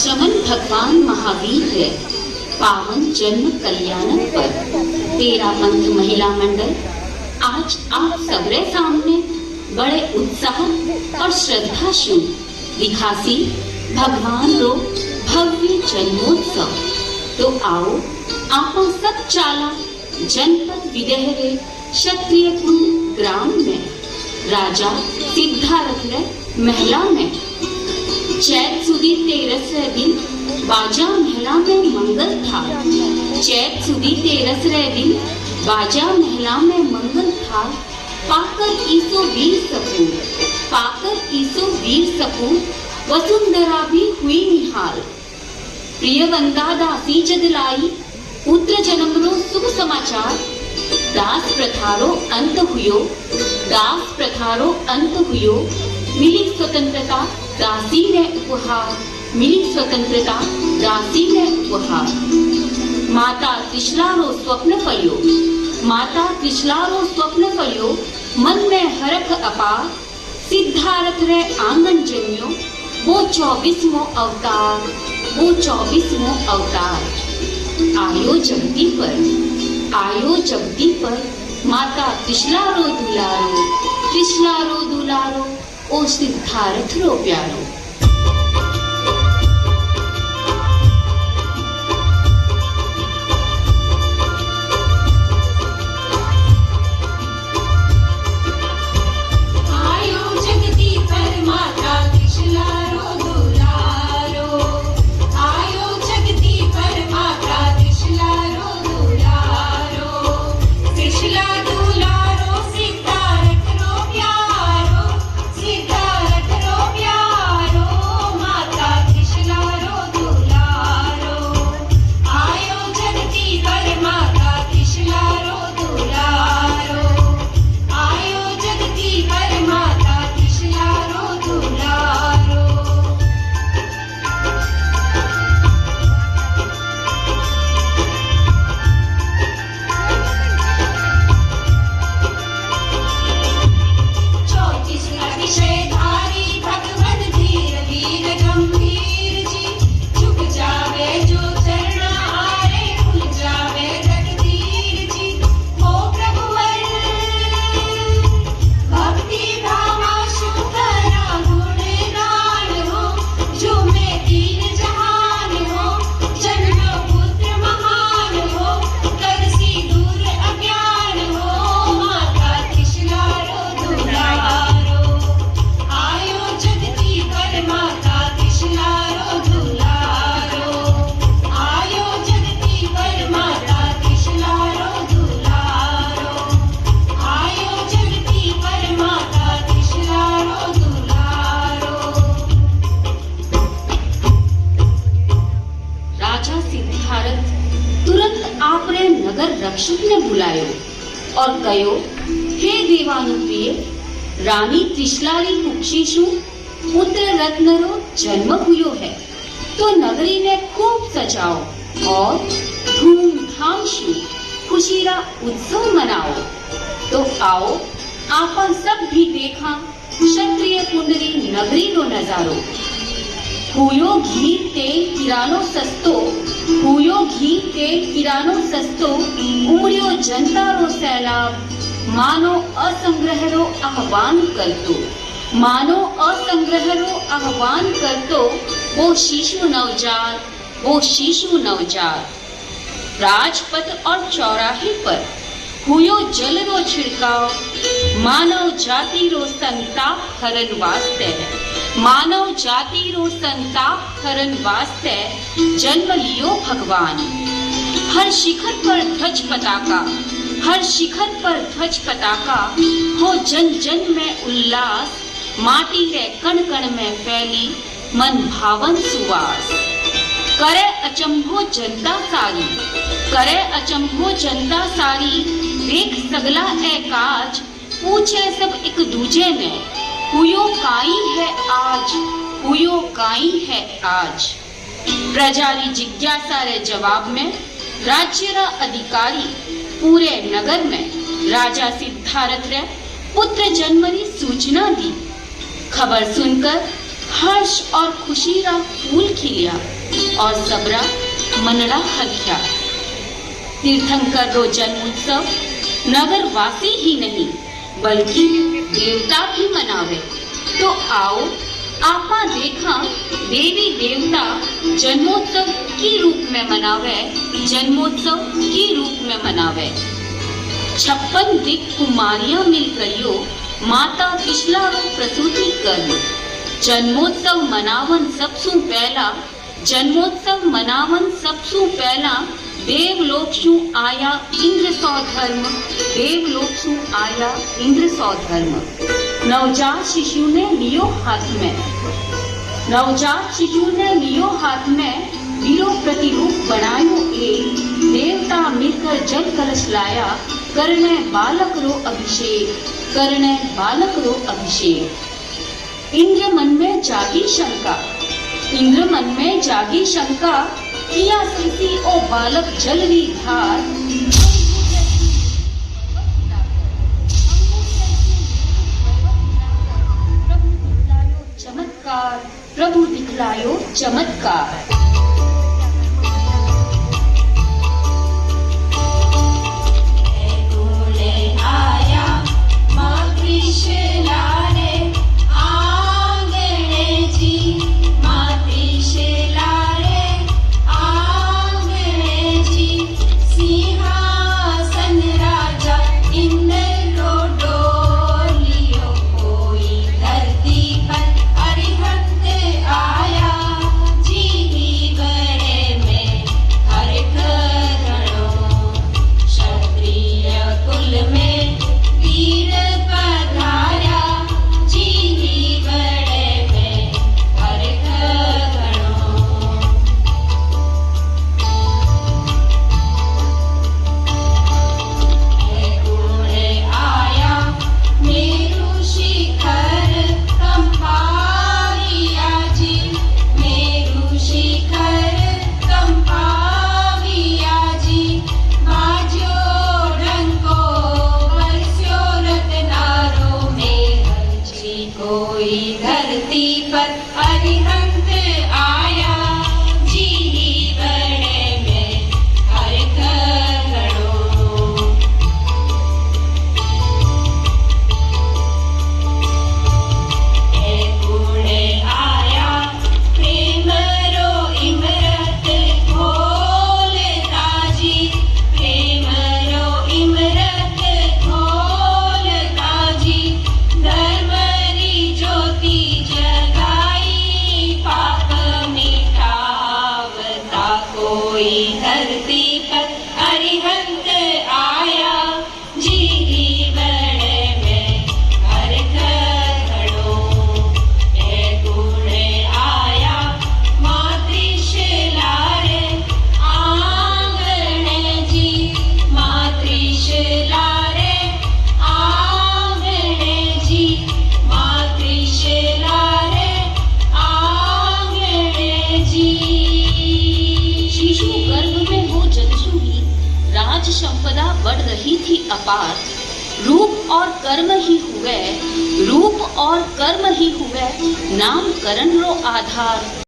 श्रमण भगवान महावीर है पावन जन्म कल्याण पर। तेरा पंथ महिला मंडल आज आप सबरे सामने बड़े उत्साह और श्रद्धा शु दिखासी भगवान रो भव्य जन्मोत्सव। तो आओ आप सब चाला जनपद विदेहरे क्षत्रिय कुंड ग्राम में राजा सिद्धार्थ रे महला में चैत सुधी 13 दिन बाजा महला में मंगल था। चैत सुधी 13 दिन बाजा महला में मंगल था। पाकर ईसो वीर सपूत वसुंधरा भी हुई निहाल। प्रिय वंदा दासी जदलाई पुत्र जन्म रो शुभ समाचार। दास प्रथारो अंत हुयो मिली स्वतंत्रता दासी ने उपहार। मिली स्वतंत्रता दासी ने उपहार। माता त्रिशलारो स्वप्न फलियो मन में हरख अपार। सिद्धार्थ रे आंगन जन्यो वो 24वां अवतार। आयो जगती पर माता त्रिशलारो दुलारो ओ सिद्धार्थ रो प्यारो। रक्षक ने बुलायो और कहो, हे देवानुप्रिय रानी त्रिशलारी कुक्षीशु पुत्र रत्न रो जन्म हुयो है। तो नगरी ने खूब सजाओ और धूमधाम से खुशीरा उत्सव मनाओ। तो आओ आपा सब भी देखा क्षत्रिय कुंडरी नगरी रो नजारो। हुयो घी तेल किरानो सस्तो उमड़ियो जनता रो सैलाब। मानो असंग्रह रो आह्वान करतो वो शिशु नवजात। राजपथ और चौराहे पर हुयो जल रो छिड़काव। मानव जाति रो संताप हरण वास्ते जन्म लियो भगवान। हर शिखर पर ध्वज पताका हो जन जन में उल्लास। माटी रे कण कण में फैली मन भावन सुवास। करे अचंभो जनता सारी देख सगला ए काज। पूछे सब एक दूजे ने हुयो काई है आज। प्रजारी जिज्ञासा रे जवाब में राज्य रा अधिकारी पूरे नगर में राजा सिद्धार्थ रे पुत्र जन्म री सूचना दी। खबर सुनकर हर्ष और खुशी रा फूल खिलिया और सबरा मनड़ा हथिया। तीर्थंकर रो जन्म उत्सव नगर वासी ही नहीं बल्कि देवता भी मनावे। तो आओ आपा देखा देवी देवता जन्मोत्सव की रूप में मनावे, जन्मोत्सव की रूप में मनावे। 56 दिक कुमारियां मिलकरियो माता पिछला रो प्रसूति कर। जन्मोत्सव मनावन सबसु पहला, जन्मोत्सव मनावन सबसु पहला देवलोक शू आया इंद्र सौ धर्म, देवलोक शू आया इंद्र सौ धर्म। नवजात शिशु ने लियो हाथ में, नवजात शिशु ने लियो हाथ में वीरो प्रतिरूप बनायो एक। देवता मिलकर जल कलश लाया करने बालक रो अभिषेक, करने बालक रो अभिषेक। इंद्र मन में जागी शंका, इंद्र मन में जागी शंका किया संसी ओ बालक जलरी धार। चमत्कार प्रभु दिखलायो चमत्कार। संपदा बढ़ रही थी अपार। रूप और कर्म ही हुए, रूप और कर्म ही हुए नामकरण रो आधार।